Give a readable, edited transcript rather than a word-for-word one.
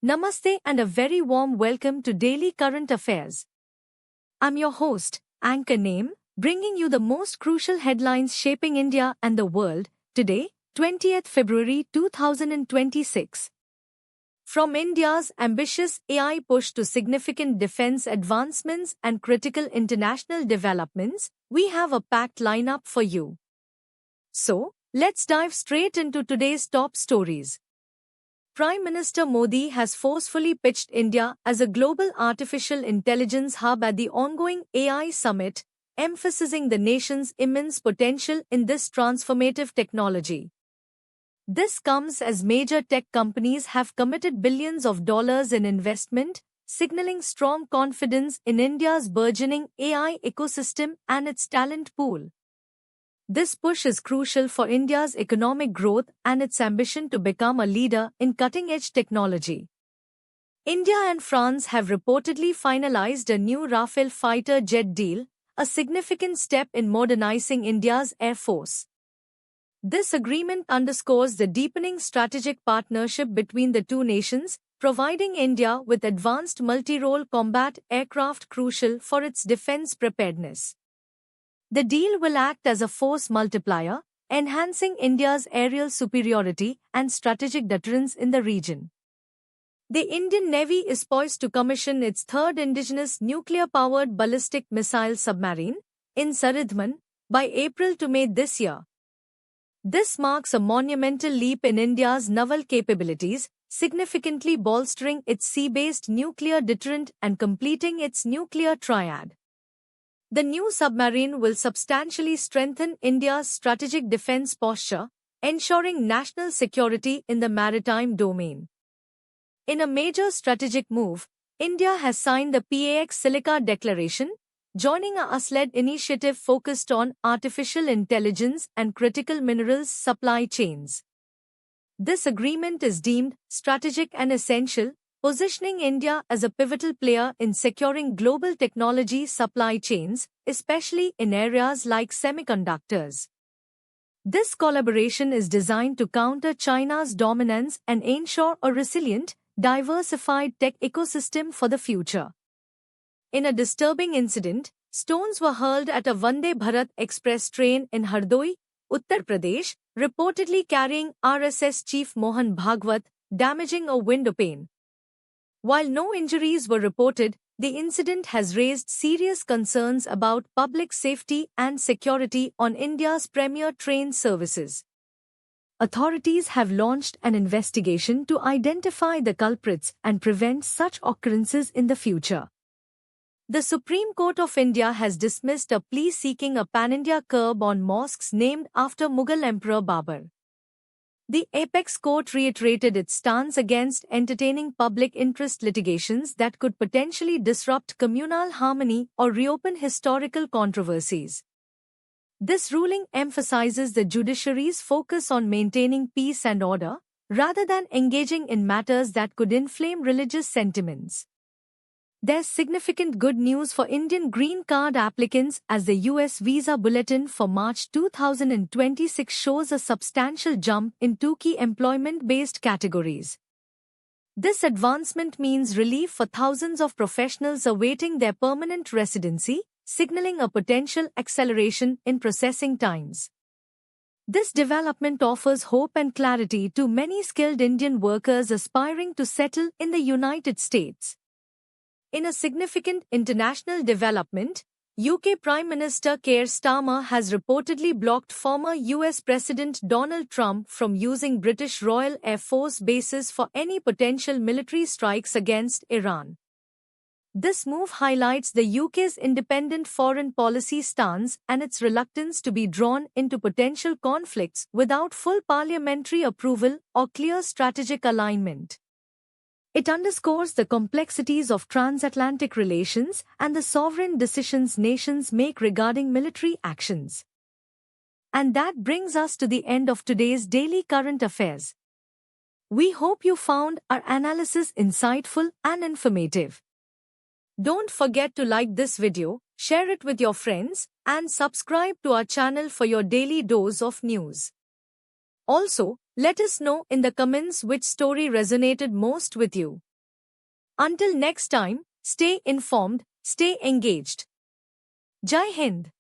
Namaste and a very warm welcome to Daily Current Affairs. I'm your host, Anchor Name, bringing you the most crucial headlines shaping India and the world, today, 20th February 2026. From India's ambitious AI push to significant defense advancements and critical international developments, we have a packed lineup for you. So, let's dive straight into today's top stories. Prime Minister Modi has forcefully pitched India as a global artificial intelligence hub at the ongoing AI summit, emphasizing the nation's immense potential in this transformative technology. This comes as major tech companies have committed billions of dollars in investment, signaling strong confidence in India's burgeoning AI ecosystem and its talent pool. This push is crucial for India's economic growth and its ambition to become a leader in cutting-edge technology. India and France have reportedly finalized a new Rafale fighter jet deal, a significant step in modernizing India's air force. This agreement underscores the deepening strategic partnership between the two nations, providing India with advanced multi-role combat aircraft crucial for its defense preparedness. The deal will act as a force multiplier, enhancing India's aerial superiority and strategic deterrence in the region. The Indian Navy is poised to commission its third indigenous nuclear-powered ballistic missile submarine, in Saridhaman, by April to May this year. This marks a monumental leap in India's naval capabilities, significantly bolstering its sea-based nuclear deterrent and completing its nuclear triad. The new submarine will substantially strengthen India's strategic defense posture, ensuring national security in the maritime domain. In a major strategic move, India has signed the PAX Silica Declaration, joining a US-led initiative focused on artificial intelligence and critical minerals supply chains. This agreement is deemed strategic and essential, positioning India as a pivotal player in securing global technology supply chains, especially in areas like semiconductors. This collaboration is designed to counter China's dominance and ensure a resilient, diversified tech ecosystem for the future. In a disturbing incident, stones were hurled at a Vande Bharat Express train in Hardoi, Uttar Pradesh, reportedly carrying RSS Chief Mohan Bhagwat, damaging a window pane. While no injuries were reported, the incident has raised serious concerns about public safety and security on India's premier train services. Authorities have launched an investigation to identify the culprits and prevent such occurrences in the future. The Supreme Court of India has dismissed a plea seeking a pan-India curb on mosques named after Mughal Emperor Babur. The apex court reiterated its stance against entertaining public interest litigations that could potentially disrupt communal harmony or reopen historical controversies. This ruling emphasizes the judiciary's focus on maintaining peace and order, rather than engaging in matters that could inflame religious sentiments. There's significant good news for Indian green card applicants as the US visa bulletin for March 2026 shows a substantial jump in two key employment-based categories. This advancement means relief for thousands of professionals awaiting their permanent residency, signaling a potential acceleration in processing times. This development offers hope and clarity to many skilled Indian workers aspiring to settle in the United States. In a significant international development, UK Prime Minister Keir Starmer has reportedly blocked former US President Donald Trump from using British Royal Air Force bases for any potential military strikes against Iran. This move highlights the UK's independent foreign policy stance and its reluctance to be drawn into potential conflicts without full parliamentary approval or clear strategic alignment. It underscores the complexities of transatlantic relations and the sovereign decisions nations make regarding military actions. And that brings us to the end of today's Daily Current Affairs. We hope you found our analysis insightful and informative. Don't forget to like this video, share it with your friends, and subscribe to our channel for your daily dose of news. Also, let us know in the comments which story resonated most with you. Until next time, stay informed, stay engaged. Jai Hind.